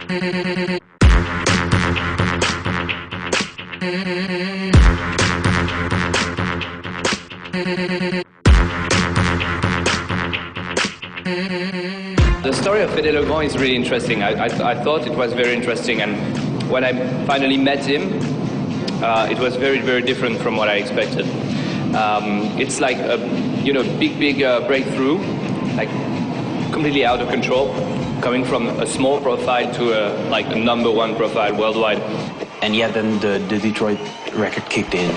The story of Fedde is really interesting. I thought it was very interesting, and when I finally met him, it was very, very different from what I expected. It's like a big breakthrough, like completely out of control, coming from a small profile to a #1 profile worldwide. And yeah, then the Detroit record kicked in.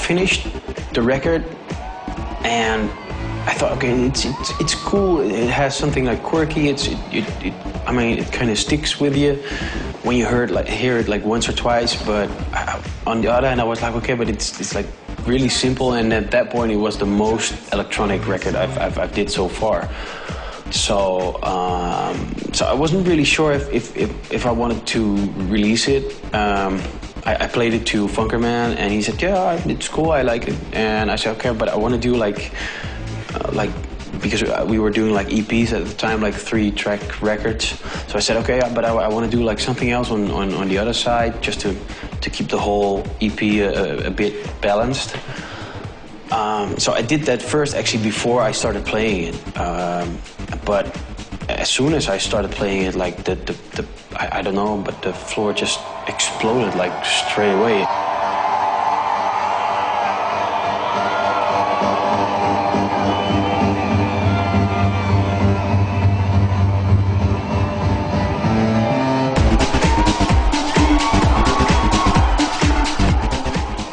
Finished the record, and I thought, okay, it's cool. It has something like quirky. I mean, it kind of sticks with you when you hear it like once or twice. But on the other hand, I was like, okay, but it's like really simple. And at that point, it was the most electronic record I've did so far. So I wasn't really sure if I wanted to release it. I played it to Funkerman, and he said, yeah, it's cool, I like it. And I said, okay, but I want to do because we were doing like EPs at the time, like 3-track records. So I said, okay, but I want to do like something else on the other side, just to keep the whole EP a bit balanced. So I did that first, actually, before I started playing it. But as soon as I started playing it, like I don't know, but the floor just exploded like straight away.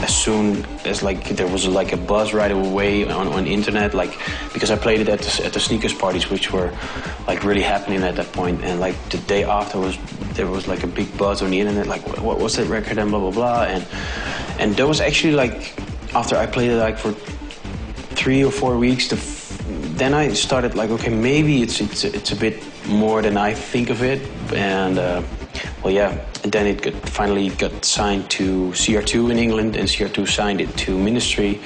As soon as there was like a buzz right away on the internet, because I played it at the sneakers parties, which were like really happening at that point, and like the day after there was like a big buzz on the internet, like what was that record and blah blah blah, and there was actually like after I played it like for 3 or 4 weeks, then I started like, okay, maybe it's a bit more than I think of it, and well, yeah. And then it finally got signed to CR2 in England, and CR2 signed it to Ministry.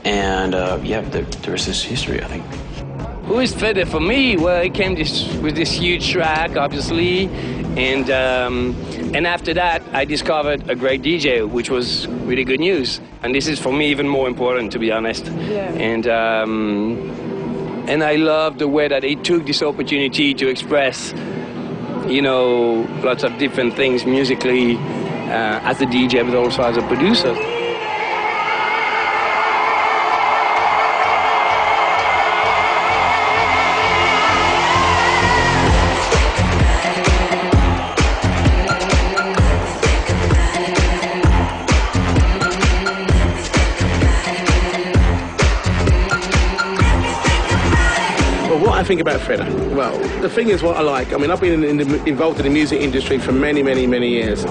And yeah, the rest is history, I think. Who is Fedde for me? Well, he came with this huge track, obviously. And after that, I discovered a great DJ, which was really good news. And this is for me even more important, to be honest. Yeah. And I love the way that he took this opportunity to express lots of different things musically as a DJ, but also as a producer. I think about Fedde? Well, the thing is what I like. I mean, I've been involved in the music industry for many, many, many years,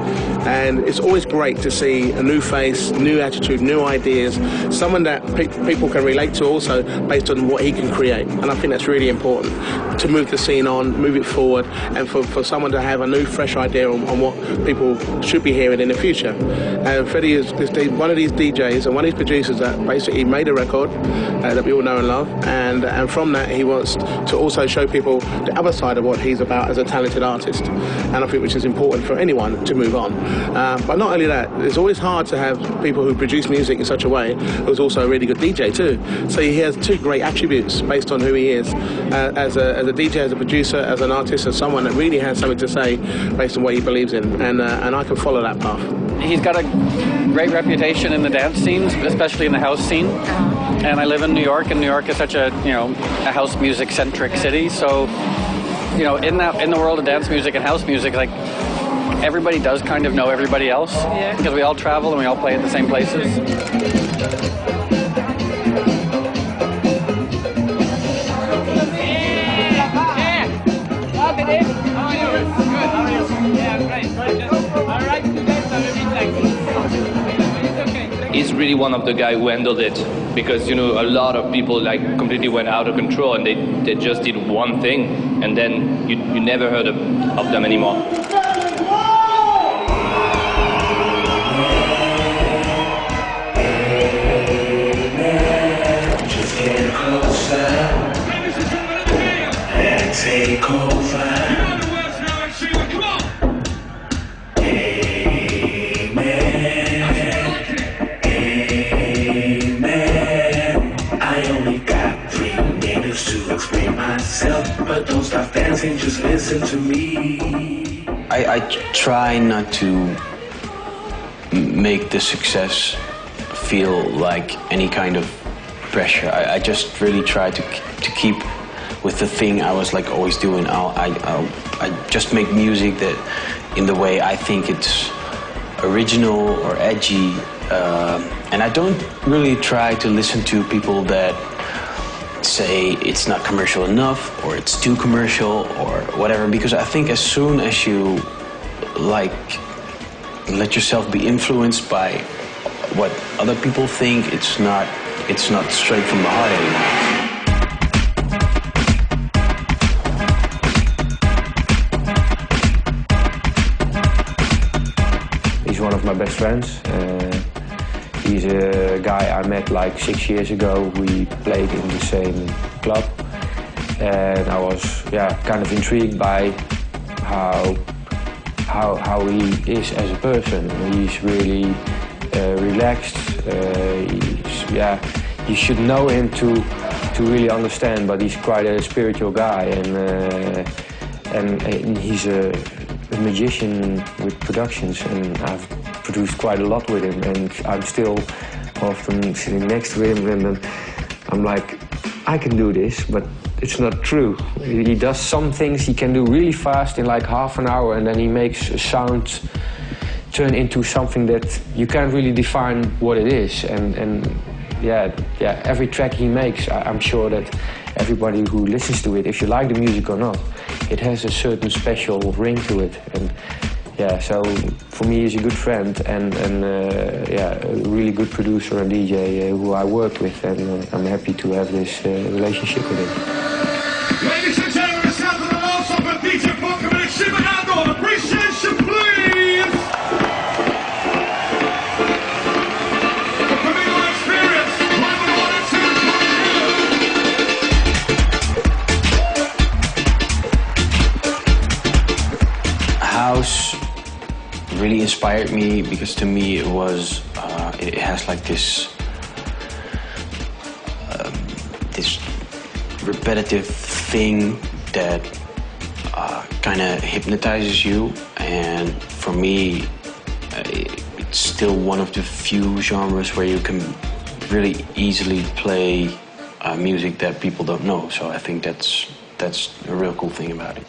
and it's always great to see a new face, new attitude, new ideas, someone that people can relate to also based on what he can create. And I think that's really important to move the scene on, move it forward, and for someone to have a new, fresh idea on what people should be hearing in the future. And Fedde is one of these DJs and one of these producers that basically made a record that we all know and love, and from that he wants to also show people the other side of what he's about as a talented artist, and I think which is important for anyone to move on. But not only that, it's always hard to have people who produce music in such a way who's also a really good DJ too. So he has two great attributes based on who he is as a DJ, as a producer, as an artist, as someone that really has something to say based on what he believes in, and I can follow that path. He's got a great reputation in the dance scenes, especially in the house scene. And I live in New York, and New York is such a house music centric city. So, in the world of dance music and house music, like everybody does kind of know everybody else, because we all travel and we all play at the same places. He's really one of the guys who handled it, because you know a lot of people like completely went out of control and they just did one thing and then you never heard of them anymore. Just get closer and take over. But don't stop dancing, just listen to me. I try not to make the success feel like any kind of pressure. I just really try to keep with the thing I was like always doing. I just make music that in the way I think it's original or edgy, and I don't really try to listen to people that say it's not commercial enough or it's too commercial or whatever, because I think as soon as you like let yourself be influenced by what other people think, it's not straight from the heart anymore. He's one of my best friends. He's a guy I met like 6 years ago. We played in the same club, and I was kind of intrigued by how he is as a person. He's really relaxed. You should know him to really understand, but he's quite a spiritual guy, and he's a magician with productions, and I've produced quite a lot with him, and I'm still often sitting next to him and I'm like, I can do this, but it's not true. He does some things he can do really fast in like half an hour, and then he makes a sound turn into something that you can't really define what it is. And every track he makes, I'm sure that everybody who listens to it, if you like the music or not, it has a certain special ring to it. And so for me, he's a good friend and a really good producer and DJ who I work with, and I'm happy to have this relationship with him. Ladies and gentlemen, it's time for the loss of a DJ Bunker and Shibanado. Appreciation, please! The Flamingo Experience, live on 1 and 2. House really inspired me because to me it was it has like this repetitive thing that kind of hypnotizes you, and for me it's still one of the few genres where you can really easily play music that people don't know, so I think that's a real cool thing about it.